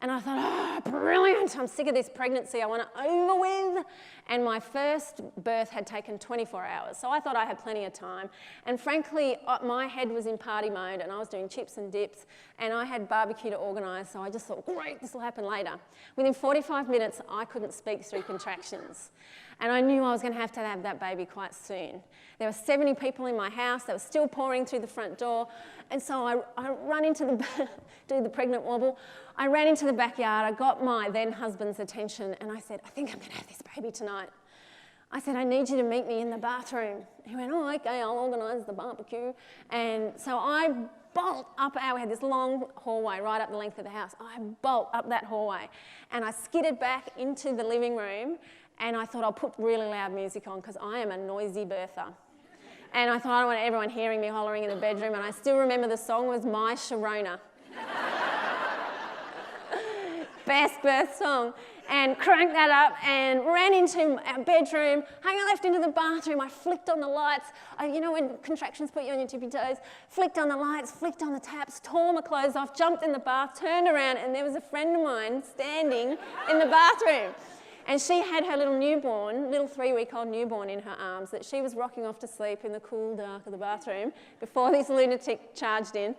And I thought, oh, brilliant, I'm sick of this pregnancy, I want it over with. And my first birth had taken 24 hours, so I thought I had plenty of time. And frankly, my head was in party mode, and I was doing chips and dips, and I had barbecue to organise, so I just thought, great, this will happen later. Within 45 minutes, I couldn't speak through contractions. And I knew I was going to have that baby quite soon. There were 70 people in my house. They were still pouring through the front door. And so I run into do the pregnant wobble. I ran into the backyard. I got my then husband's attention and I said, I think I'm going to have this baby tonight. I said, I need you to meet me in the bathroom. He went, oh, okay, I'll organise the barbecue. And so I bolt up we had this long hallway right up the length of the house. I bolt up that hallway and I skidded back into the living room. And I thought I'll put really loud music on because I am a noisy birther. And I thought I don't want everyone hearing me hollering in the bedroom. And I still remember the song was My Sharona. Best birth song. And cranked that up and ran into our bedroom, hung left into the bathroom. I flicked on the lights. You know when contractions put you on your tippy toes? Flicked on the lights, flicked on the taps, tore my clothes off, jumped in the bath, turned around, and there was a friend of mine standing in the bathroom. And she had her little 3-week-old newborn in her arms that she was rocking off to sleep in the cool dark of the bathroom before this lunatic charged in.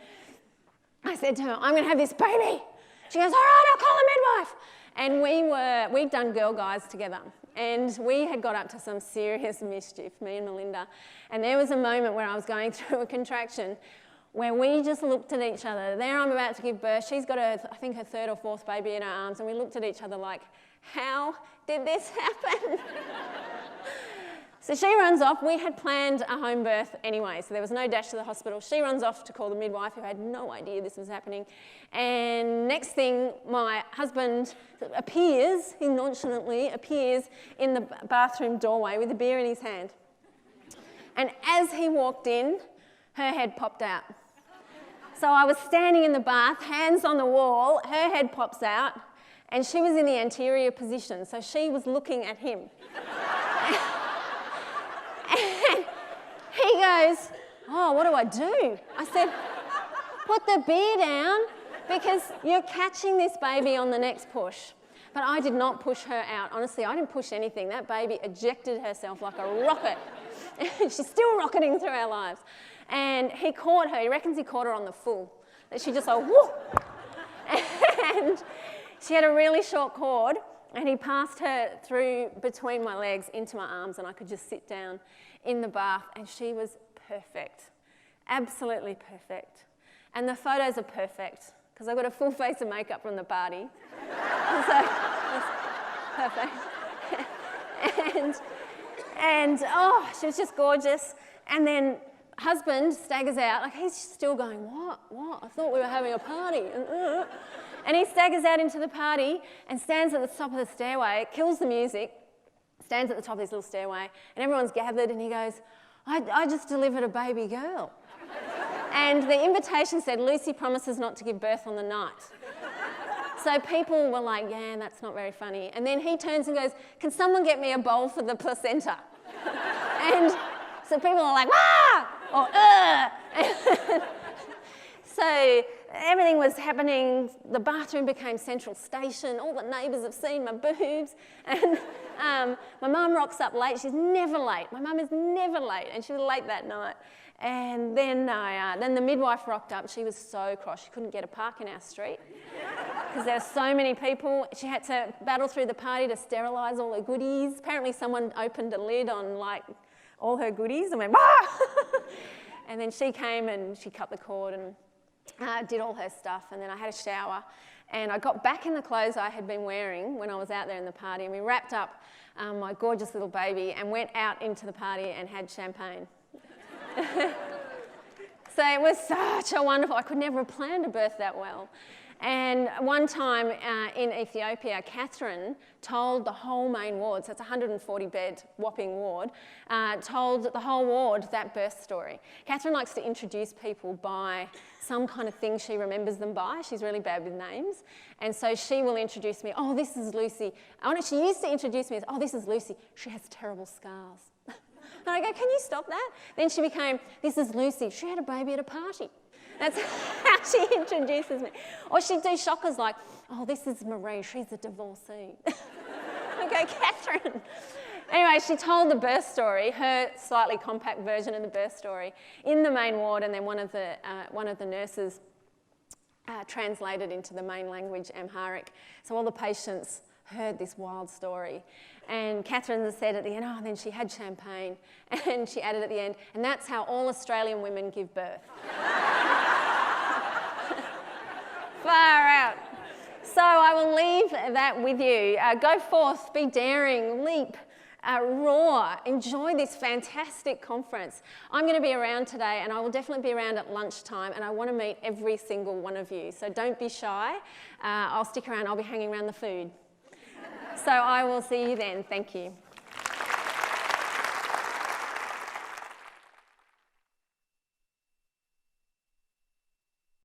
I said to her, I'm going to have this baby. She goes, all right, I'll call a midwife. And we'd done Girl Guides together. And we had got up to some serious mischief, me and Melinda. And there was a moment where I was going through a contraction where we just looked at each other. There I'm about to give birth. She's got, I think, her 3rd or 4th baby in her arms. And we looked at each other like, how did this happen? So she runs off. We had planned a home birth anyway, so there was no dash to the hospital. She runs off to call the midwife, who had no idea this was happening. And next thing, my husband appears, he nonchalantly appears in the bathroom doorway with a beer in his hand. And as he walked in, her head popped out. So I was standing in the bath, hands on the wall, her head pops out, and she was in the anterior position, so she was looking at him. And he goes, oh, what do I do? I said, put the beer down because you're catching this baby on the next push. But I did not push her out. Honestly, I didn't push anything. That baby ejected herself like a rocket. She's still rocketing through our lives. And he caught her, he reckons he caught her on the full. That she just like, whoo! And she had a really short cord, and he passed her through between my legs into my arms, and I could just sit down in the bath, and she was perfect. Absolutely perfect. And the photos are perfect, because I got a full face of makeup from the party. So, it's perfect. And oh, she was just gorgeous. And then husband staggers out, like he's still going, what? I thought we were having a party. And he staggers out into the party and stands at the top of the stairway, kills the music, stands at the top of this little stairway, and everyone's gathered, and he goes, I just delivered a baby girl. And the invitation said, Lucy promises not to give birth on the night. So people were like, yeah, that's not very funny. And then he turns and goes, can someone get me a bowl for the placenta? And so people are like, ah! Or, So everything was happening. The bathroom became central station. All the neighbours have seen my boobs. And my mum rocks up late. She's never late. My mum is never late, and she was late that night. And then the midwife rocked up. She was so cross. She couldn't get a park in our street because there were so many people. She had to battle through the party to sterilise all her goodies. Apparently someone opened a lid on like all her goodies and went, ah! And then she came and she cut the cord and did all her stuff, and then I had a shower, and I got back in the clothes I had been wearing when I was out there in the party, and we wrapped up my gorgeous little baby and went out into the party and had champagne. So it was such a wonderful, I could never have planned a birth that well. And one time in Ethiopia, Catherine told the whole main ward, so it's a 140-bed whopping ward, told the whole ward that birth story. Catherine likes to introduce people by some kind of thing she remembers them by. She's really bad with names. And so she will introduce me, oh, this is Lucy. She used to introduce me as, oh, this is Lucy. She has terrible scars. And I go, can you stop that? Then she became, this is Lucy. She had a baby at a party. That's how she introduces me. Or she'd do shockers like, oh, this is Marie, she's a divorcee. I go, Catherine. Anyway, she told the birth story, her slightly compact version of the birth story, in the main ward, and then one of the nurses translated into the main language, Amharic. So all the patients heard this wild story. And Catherine said at the end, oh, and then she had champagne, and she added at the end, and that's how all Australian women give birth. Far out. So I will leave that with you. Go forth, be daring, leap, roar, enjoy this fantastic conference. I'm going to be around today, and I will definitely be around at lunchtime, and I want to meet every single one of you. So don't be shy. I'll stick around. I'll be hanging around the food. So I will see you then. Thank you.